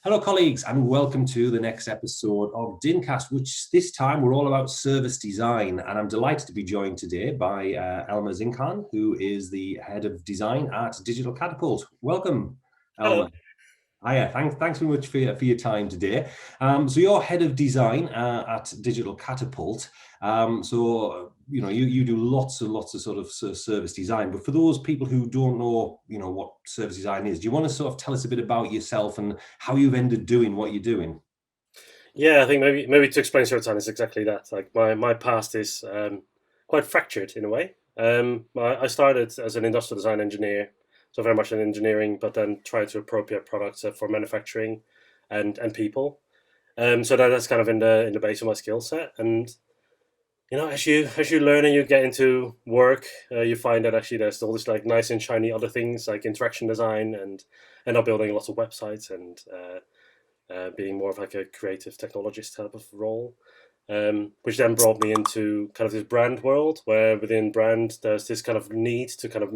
Hello, colleagues, and welcome to the next episode of DINCast, which this time we're all about service design. And I'm delighted to be joined today by Elmer Zinkhann, who is the head of design at Digital Catapult. Welcome, Hello. Elmer. Hiya, thanks very much for your time today. So you're head of design at Digital Catapult. You do lots and lots of sort of service design. But for those people who don't know, what service design is, do you want to sort of tell us a bit about yourself and how you've ended doing what you're doing? Yeah, I think maybe to explain service design is exactly that. Like my past is quite fractured in a way. I started as an industrial design engineer, so very much in engineering, but then tried to appropriate products for manufacturing and people. So that's kind of in the base of my skill set. And as you learn and you get into work, you find that actually there's all this like nice and shiny other things like interaction design and end up building lots of websites and being more of like a creative technologist type of role, which then brought me into kind of this brand world where within brand there's this kind of need to kind of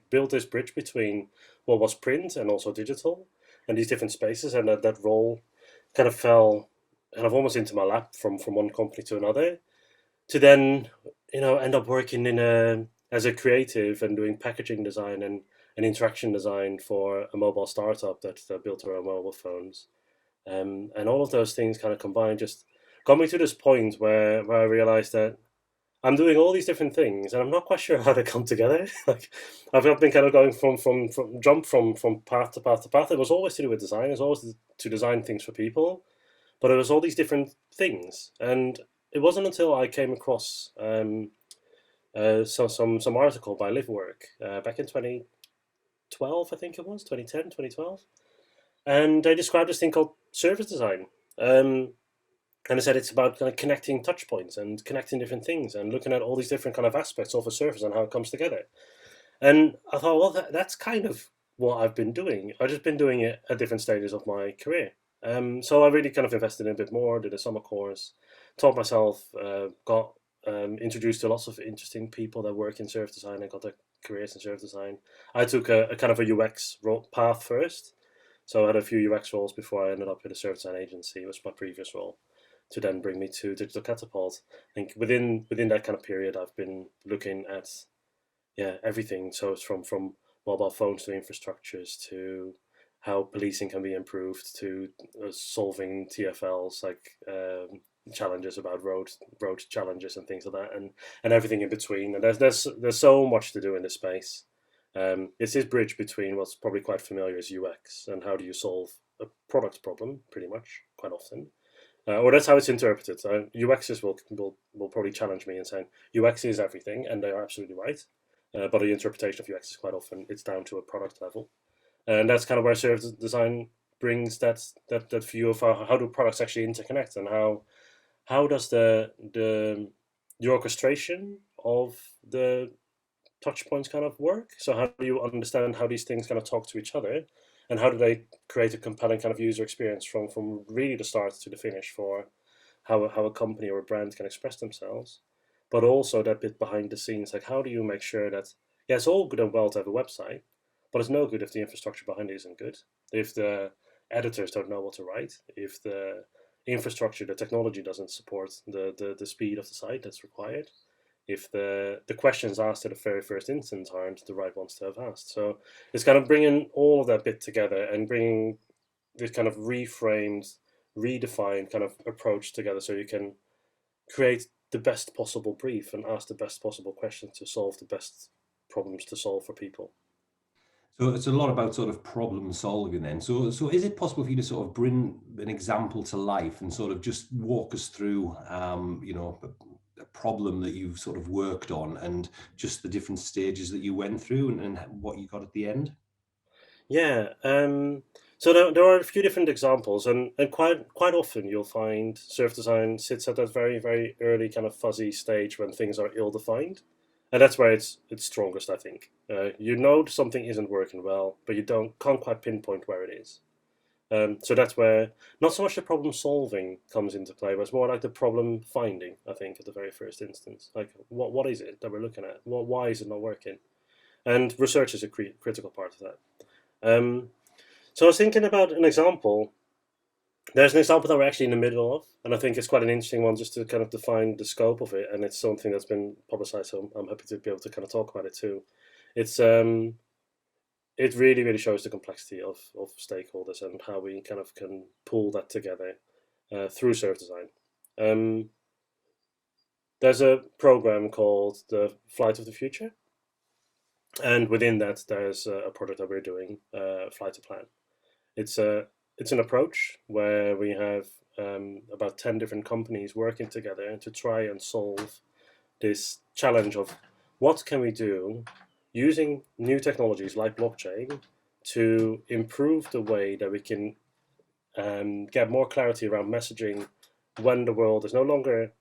build this bridge between what was print and also digital and these different spaces, and that role kind of fell kind of almost into my lap from one company to another to then end up working in a as a creative and doing packaging design and interaction design for a mobile startup that built around mobile phones, and all of those things kind of combined just got me to this point where I realized that I'm doing all these different things and I'm not quite sure how they come together. Like I've been kind of going from jump from path to path to path. It was always to do with design. It was always to design things for people, but it was all these different things. And it wasn't until I came across some article by Livework back in 2012, I think it was 2010, 2012. And they described this thing called service design. And I said it's about kind of connecting touch points and connecting different things and looking at all these different kind of aspects of a service and how it comes together. And I thought, well, that's kind of what I've been doing. I've just been doing it at different stages of my career. So I really kind of invested in a bit more, did a summer course, taught myself, got introduced to lots of interesting people that work in service design and got their careers in service design. I took a kind of a UX path first. So I had a few UX roles before I ended up with a service design agency. It was my previous role to then bring me to Digital Catapult. I think within that kind of period, I've been looking at everything. So it's from mobile phones to infrastructures to how policing can be improved to solving TFLs like challenges about road challenges and things like that, and everything in between. And there's so much to do in this space. It's this bridge between what's probably quite familiar as UX and how do you solve a product problem, pretty much quite often. Or that's how it's interpreted. UXers will probably challenge me and saying UX is everything, and they are absolutely right. But the interpretation of UX is quite often it's down to a product level, and that's kind of where service design brings that view of how do products actually interconnect and how does the orchestration of the touch points kind of work. So how do you understand how these things kind of talk to each other, and how do they create a compelling kind of user experience from really the start to the finish for how a company or a brand can express themselves, but also that bit behind the scenes, like how do you make sure that it's all good and well to have a website, but it's no good if the infrastructure behind it isn't good, if the editors don't know what to write, if the infrastructure, the technology doesn't support the speed of the site that's required, if the questions asked at the very first instance aren't the right ones to have asked. So it's kind of bringing all of that bit together and bringing this kind of reframed, redefined kind of approach together so you can create the best possible brief and ask the best possible questions to solve the best problems to solve for people. So it's a lot about sort of problem solving then. So is it possible for you to sort of bring an example to life and sort of just walk us through, a problem that you've sort of worked on and just the different stages that you went through and what you got at the end? Yeah. So there are a few different examples, and quite often you'll find surf design sits at that very very early kind of fuzzy stage when things are ill defined, and that's where it's strongest. I think you know something isn't working well, but you can't quite pinpoint where it is. So that's where not so much the problem solving comes into play, but it's more like the problem finding. I think at the very first instance, like what is it that we're looking at? Why is it not working? And research is a critical part of that. Um, so I was thinking about an example There's an example that we're actually in the middle of, and I think it's quite an interesting one just to kind of define the scope of it. And it's something that's been publicized, so I'm happy to be able to kind of talk about it too. It's it really really shows the complexity of stakeholders and how we kind of can pull that together through service design. Um, there's a program called the Flight of the Future, and within that there's a product that we're doing, Flight to Plan. It's a it's an approach where we have about 10 different companies working together to try and solve this challenge of what can we do using new technologies like blockchain to improve the way that we can get more clarity around messaging when the world is no longer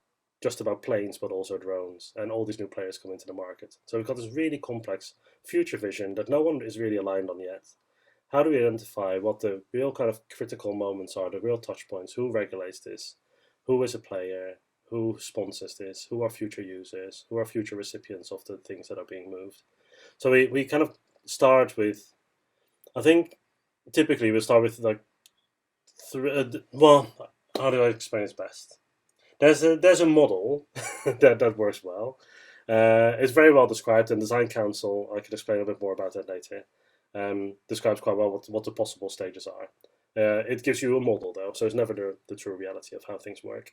just about planes but also drones and all these new players come into the market. So we've got this really complex future vision that no one is really aligned on yet. How do we identify what the real kind of critical moments are, the real touch points? Who regulates this? Who is a player? Who sponsors this? Who are future users? Who are future recipients of the things that are being moved? So we kind of start with, I think typically we start with like, well, how do I explain this best? There's a model that works well. It's very well described in Design Council. I can explain a bit more about that later. Describes quite well what the possible stages are. It gives you a model though, so it's never the true reality of how things work.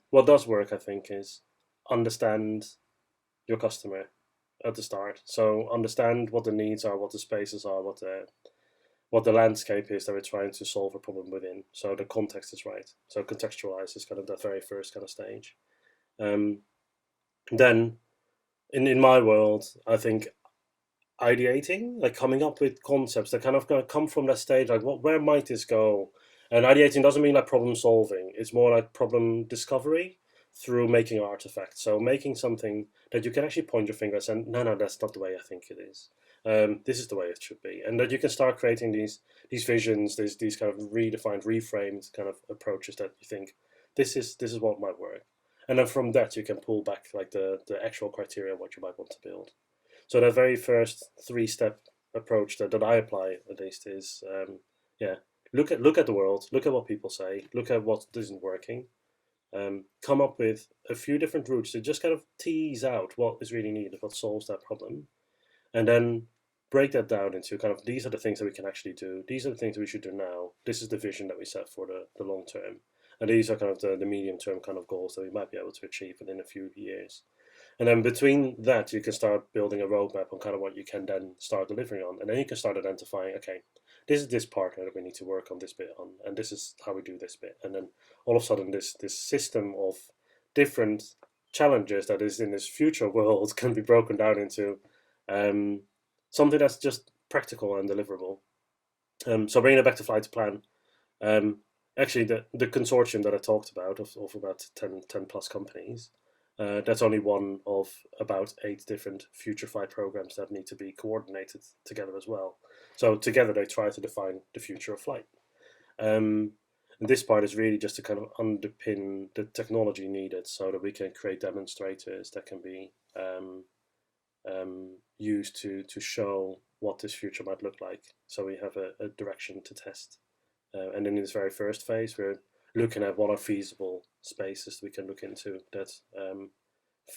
What does work, I think, is understand your customer at the start. So understand what the needs are, what the spaces are, what the landscape is that we're trying to solve a problem within. So the context is right. So contextualize is kind of the very first kind of stage. Um, then in my world, I think ideating, like coming up with concepts that kind of gonna come from that stage, like where might this go? And ideating doesn't mean like problem solving. It's more like problem discovery through making artifacts. So making something that you can actually point your finger and say, no, that's not the way I think it is. This is the way it should be, and that you can start creating these visions, these kind of redefined, reframed kind of approaches that you think this is what might work, and then from that you can pull back like the actual criteria of what you might want to build. So the very first 3-step approach that I apply at least is yeah, look at the world, look at what people say, look at what isn't working, come up with a few different routes to just kind of tease out what is really needed, what solves that problem, and then break that down into kind of these are the things that we can actually do, these are the things that we should do now, this is the vision that we set for the long term, and these are kind of the medium term kind of goals that we might be able to achieve within a few years. And then between that, you can start building a roadmap on kind of what you can then start delivering on. And then you can start identifying, okay, this is this partner that we need to work on this bit on, and this is how we do this bit. And then all of a sudden, this system of different challenges that is in this future world can be broken down into something that's just practical and deliverable. So bringing it back to Flight to Plan, actually the consortium that I talked about of about 10 plus companies, that's only one of about 8 different future flight programs that need to be coordinated together as well. So together they try to define the future of flight. And this part is really just to kind of underpin the technology needed so that we can create demonstrators that can be used to show what this future might look like. So we have a direction to test. And then in this very first phase, we're looking at what are feasible spaces we can look into that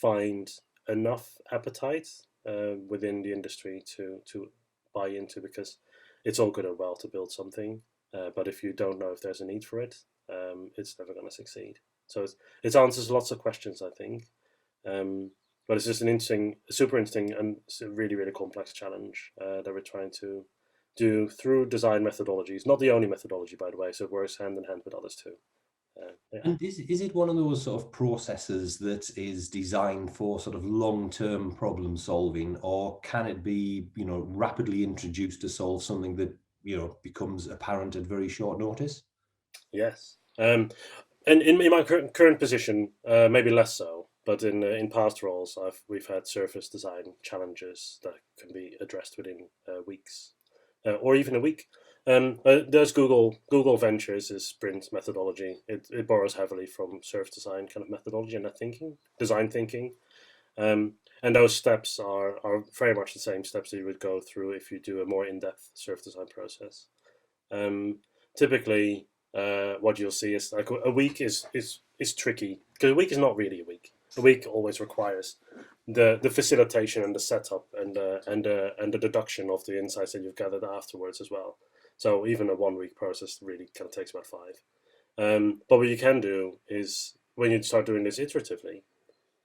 find enough appetite within the industry to buy into, because it's all good and well to build something, but if you don't know if there's a need for it, it's never going to succeed. So it answers lots of questions, I think, but it's just an interesting, super interesting, and really really complex challenge that we're trying to do through design methodologies. Not the only methodology, by the way, so it works hand in hand with others too. Yeah. And is it one of those sort of processes that is designed for sort of long-term problem solving, or can it be, rapidly introduced to solve something that, becomes apparent at very short notice? Yes. And in my current position, maybe less so, but in past roles, we've had surface design challenges that can be addressed within weeks, or even a week. There's Google Ventures is sprint methodology. It borrows heavily from surface design kind of methodology and that design thinking. And those steps are very much the same steps that you would go through if you do a more in-depth surface design process. Typically, what you'll see is like a week is tricky because a week is not really a week. A week always requires the facilitation and the setup and the deduction of the insights that you've gathered afterwards as well. So even a 1 week process really kind of takes about five. But what you can do is when you start doing this iteratively,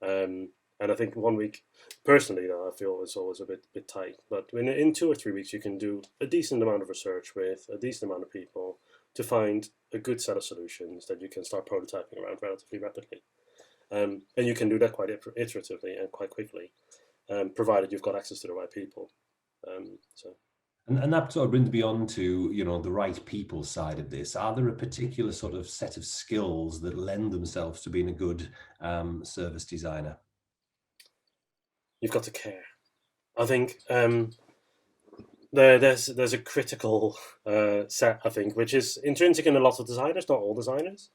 and I think 1 week, personally, though, I feel is always a bit tight. But in 2 or 3 weeks, you can do a decent amount of research with a decent amount of people to find a good set of solutions that you can start prototyping around relatively rapidly. And you can do that quite iteratively and quite quickly, provided you've got access to the right people. So. And that sort of brings me on to, the right people side of this. Are there a particular sort of set of skills that lend themselves to being a good service designer? You've got to care. I think there's a critical set, I think, which is intrinsic in a lot of designers, not all designers,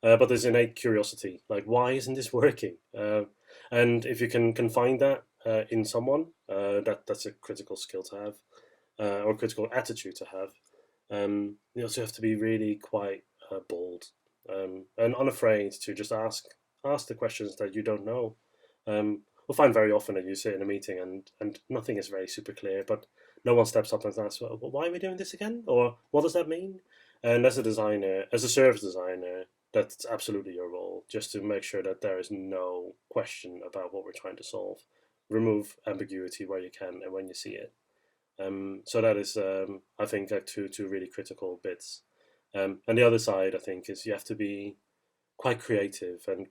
but there's innate curiosity, like why isn't this working? And if you can find that in someone, that's a critical skill to have, or critical attitude to have. You also have to be really quite bold and unafraid to just ask the questions that you don't know. We'll find very often that you sit in a meeting and nothing is very super clear, but no one steps up and asks, well, why are we doing this again? Or what does that mean? And as a designer, as a service designer, that's absolutely your role, just to make sure that there is no question about what we're trying to solve. Remove ambiguity where you can and when you see it. So that is, I think, like two really critical bits. And the other side, I think, is you have to be quite creative and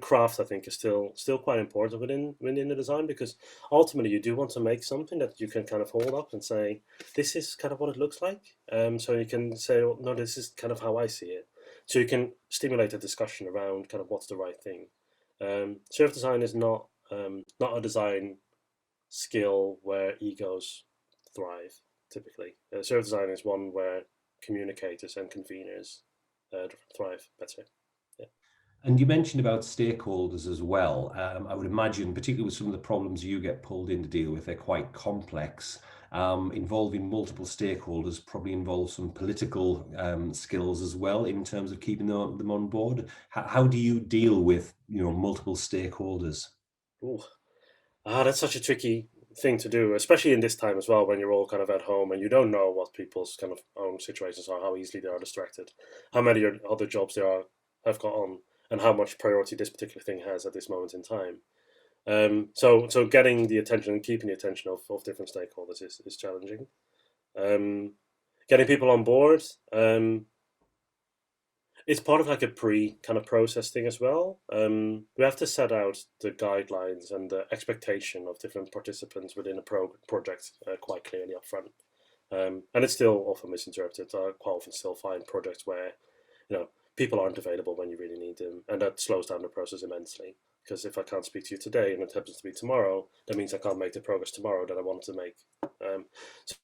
craft. I think is still quite important within the design, because ultimately you do want to make something that you can kind of hold up and say, this is kind of what it looks like. So you can say, oh, no, this is kind of how I see it. So you can stimulate a discussion around kind of what's the right thing. Service design is not a design skill where egos thrive. Typically, service design is one where communicators and conveners thrive better. Yeah. And you mentioned about stakeholders as well. I would imagine, particularly with some of the problems you get pulled in to deal with, they're quite complex. Involving multiple stakeholders probably involves some political skills as well in terms of keeping them on board. How do you deal with multiple stakeholders? Ooh. That's such a tricky thing to do, especially in this time as well, when you're all kind of at home and you don't know what people's kind of own situations are, how easily they are distracted, how many other jobs have got on, and how much priority this particular thing has at this moment in time. So getting the attention and keeping the attention of different stakeholders is challenging. Getting people on board. It's part of like a pre kind of process thing as well. We have to set out the guidelines and the expectation of different participants within a project quite clearly up front. And it's still often misinterpreted. I quite often still find projects where people aren't available when you really need them, and that slows down the process immensely. Because if I can't speak to you today and it happens to be tomorrow, that means I can't make the progress tomorrow that I want to make.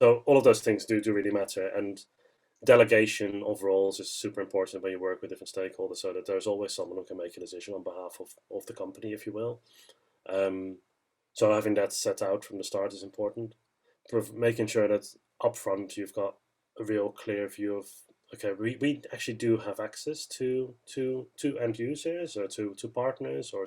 So all of those things do really matter, and delegation of roles is super important when you work with different stakeholders, so that there's always someone who can make a decision on behalf of the company, if you will. So having that set out from the start is important. Making sure that upfront you've got a real clear view of, okay, we actually do have access to end users or to partners or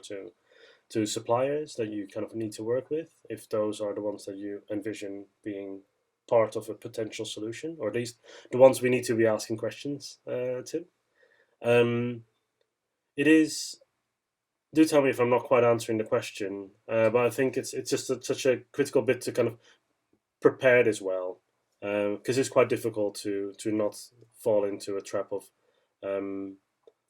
to suppliers that you kind of need to work with, if those are the ones that you envision being part of a potential solution, or at least the ones we need to be asking questions to. It is. Do tell me if I'm not quite answering the question, but I think it's just such a critical bit to kind of prepare it as well, because it's quite difficult to not fall into a trap of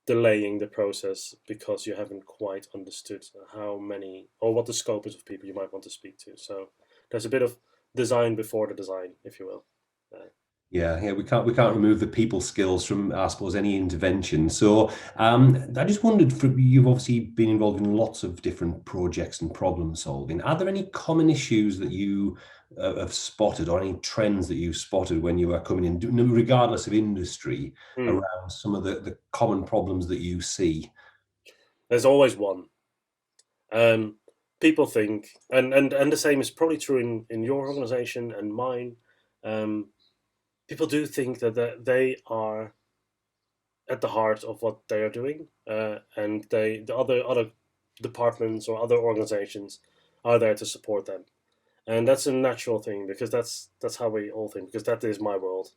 delaying the process because you haven't quite understood how many or what the scope is of people you might want to speak to. So there's a bit of design before the design, if you will. Yeah, we can't remove the people skills from, I suppose, any intervention. So I just wondered, you've obviously been involved in lots of different projects and problem solving. Are there any common issues that you have spotted, or any trends that you've spotted when you are coming in, regardless of industry, Hmm. around some of the common problems that you see? There's always one. Um, People think, and the same is probably true in your organization and mine. People do think that they are at the heart of what they are doing, and the other departments or other organizations are there to support them, and that's a natural thing because that's how we all think, because that is my world.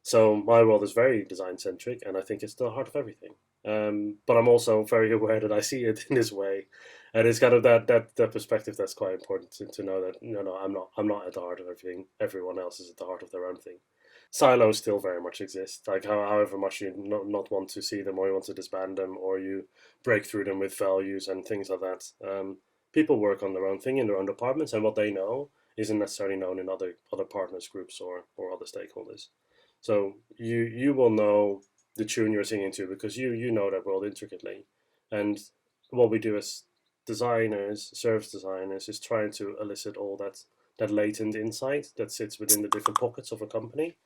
So my world is very design centric, and I think it's the heart of everything. But I'm also very aware that I see it in this way, and it's kind of that perspective that's quite important to know that no, I'm not at the heart of everything. Everyone else is at the heart of their own thing. Silos still very much exist. Like however much you not want to see them, or you want to disband them, or you break through them with values and things like that. People work on their own thing in their own departments, and what they know isn't necessarily known in other partners groups or other stakeholders. So you will know the tune you're singing to because you know that world intricately, and what we do as designers, service designers, is trying to elicit all that latent insight that sits within the different pockets of a company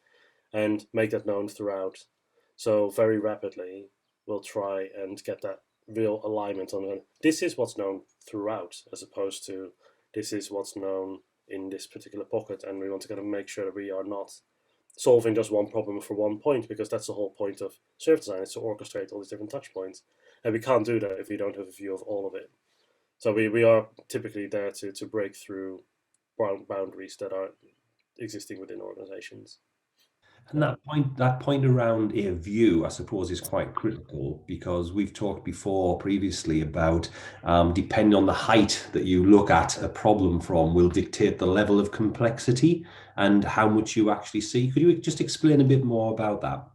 and make that known throughout. So very rapidly, we'll try and get that real alignment on this is what's known throughout, as opposed to this is what's known in this particular pocket, and we want to kind of make sure that we are not solving just one problem for one point, because that's the whole point of service design, is to orchestrate all these different touch points, and we can't do that if we don't have a view of all of it. So we are typically there to break through boundaries that are existing within organizations. And that point around a view, I suppose, is quite critical because we've talked before previously about depending on the height that you look at a problem from will dictate the level of complexity and how much you actually see. Could you just explain a bit more about that?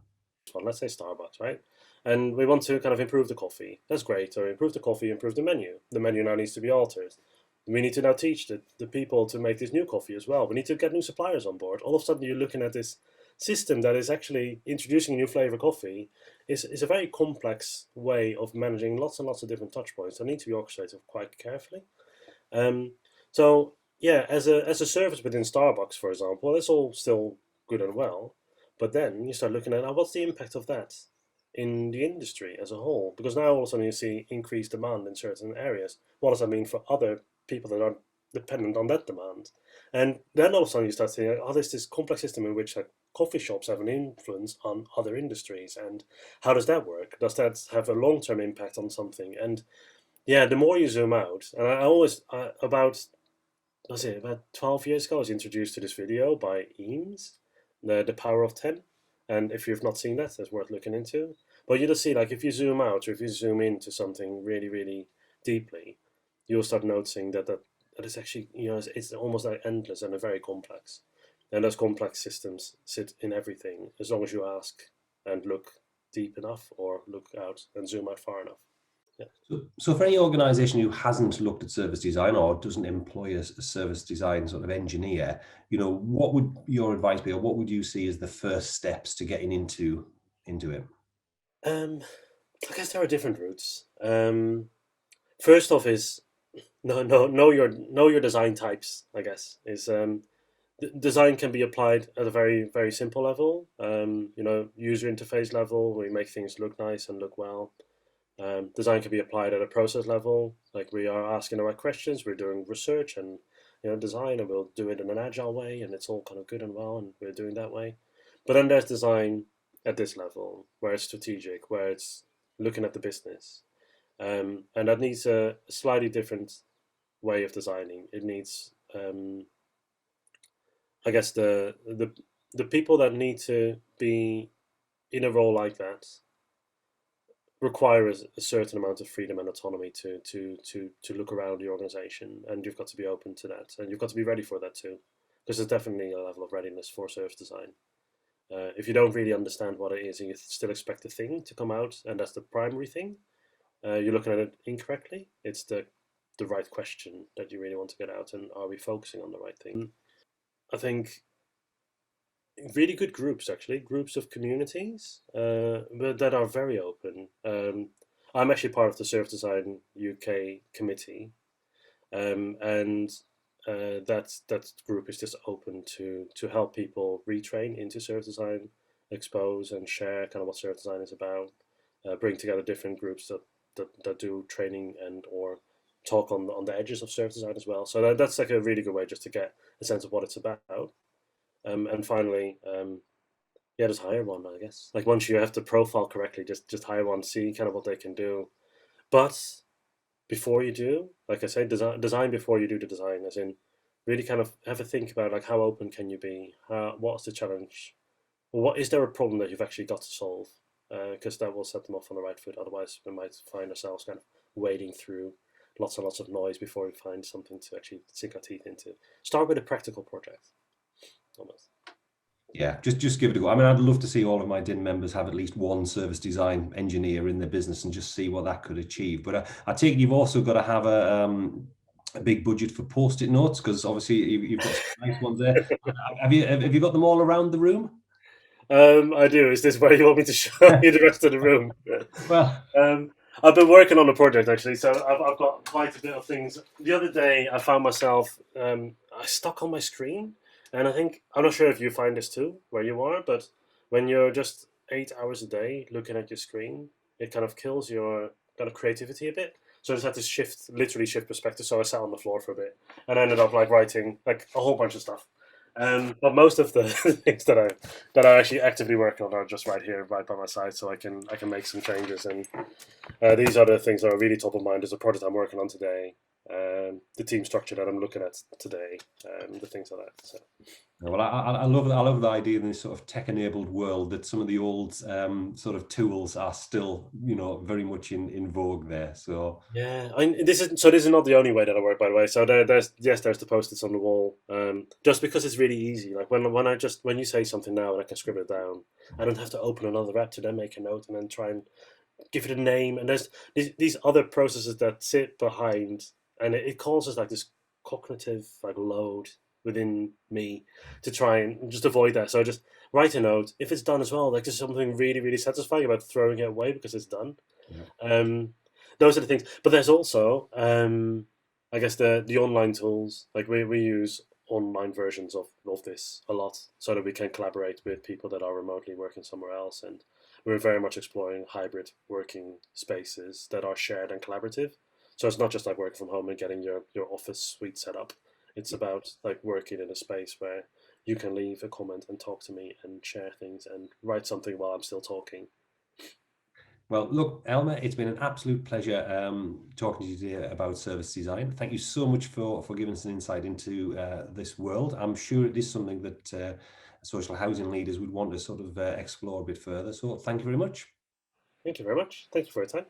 One, let's say Starbucks, right? And we want to kind of improve the coffee. That's great. Or improve the coffee, improve the menu. The menu now needs to be altered. We need to now teach the people to make this new coffee as well. We need to get new suppliers on board. All of a sudden, you're looking at this system that is actually introducing a new flavor coffee. Is a very complex way of managing lots and lots of different touch points that need to be orchestrated quite carefully. Um, so yeah, as a service within Starbucks, for example, it's all still good and well, but then you start looking at what's the impact of that in the industry as a whole? Because now all of a sudden you see increased demand in certain areas. What does that mean for other people that are dependent on that demand? And then all of a sudden you start seeing, oh, there's this complex system in which like coffee shops have an influence on other industries, and how does that work? Does that have a long-term impact on something? And yeah, the more you zoom out, and I always about was it about 12 years ago, I was introduced to this video by Eames, the Power of 10. And if you've not seen that, that's worth looking into. But you just see, like, if you zoom out or if you zoom into something really, really deeply, you'll start noticing that it's actually, it's almost like endless and very complex. And those complex systems sit in everything as long as you ask and look deep enough or look out and zoom out far enough. Yeah. So for any organization who hasn't looked at service design or doesn't employ a service design sort of engineer, what would your advice be, or what would you see as the first steps to getting into it? Um, I guess there are different routes. First off is no, no, know your design types. I guess is design can be applied at a very very simple level. User interface level, where we make things look nice and look well. Design can be applied at a process level, like we are asking the right questions, we're doing research and design, and we'll do it in an agile way, and it's all kind of good and well, and we're doing that way. But then there's design at this level, where it's strategic, where it's looking at the business, and that needs a slightly different way of designing. It needs, I guess, the people that need to be in a role like that require a certain amount of freedom and autonomy to look around the organization, and you've got to be open to that, and you've got to be ready for that too, because there's definitely a level of readiness for service design. If you don't really understand what it is and you still expect the thing to come out, and that's the primary thing, you're looking at it incorrectly. It's the right question that you really want to get out, and are we focusing on the right thing? I think really good groups, actually, groups of communities, but that are very open. I'm actually part of the Service Design UK committee, and that group is just open to help people retrain into service design, expose and share kind of what service design is about, bring together different groups that do training and or talk on the edges of service design as well. So that's like a really good way just to get a sense of what it's about. And finally, yeah, just hire one, I guess. Like once you have the profile correctly, just hire one, see kind of what they can do. But before you do, like I said, design before you do the design, as in really kind of have a think about like how open can you be? What's the challenge? What is there a problem that you've actually got to solve? Because that will set them off on the right foot. Otherwise, we might find ourselves kind of wading through lots and lots of noise before we find something to actually sink our teeth into. Start with a practical project, almost. Yeah, just give it a go. I mean, I'd love to see all of my DIN members have at least one service design engineer in their business and just see what that could achieve. But I take it you've also got to have a big budget for Post-it notes, because obviously you've got some nice ones there. Have you got them all around the room? I do. Is this where you want me to show you the rest of the room? Well, Um, I've been working on a project actually, so I've got quite a bit of things. The other day, I found myself I stuck on my screen, and I think I'm not sure if you find this too where you are, but when you're just 8 hours a day looking at your screen, it kind of kills your kind of creativity a bit. So I just had to literally shift perspective. So I sat on the floor for a bit, and I ended up like writing like a whole bunch of stuff. But most of the things that I'm actually actively working on are just right here, right by my side, so I can make some changes. And these are the things that are really top of mind. There's a project I'm working on today, the team structure that I'm looking at today, the things like that. So. well, I love the idea in this sort of tech-enabled world that some of the old sort of tools are still, very much in vogue there. So Yeah, this is not the only way that I work, by the way. So there's the post-its on the wall. Just because it's really easy. Like when you say something now and I can scribble it down, I don't have to open another app to then make a note and then try and give it a name. And there's these other processes that sit behind, and it causes like this cognitive like load within me to try and just avoid that. So I just write a note. If it's done as well, like there's something really really satisfying about throwing it away because it's done. yeah. Um, those are the things. But there's also, I guess the online tools. Like we use online versions of this a lot, so that we can collaborate with people that are remotely working somewhere else, and we're very much exploring hybrid working spaces that are shared and collaborative. So it's not just like working from home and getting your office suite set up. It's about like working in a space where you can leave a comment and talk to me and share things and write something while I'm still talking. Well, look, Elmer, it's been an absolute pleasure talking to you today about service design. Thank you so much for giving us an insight into this world. I'm sure it is something that social housing leaders would want to sort of explore a bit further. So thank you very much. Thank you very much. Thank you for your time.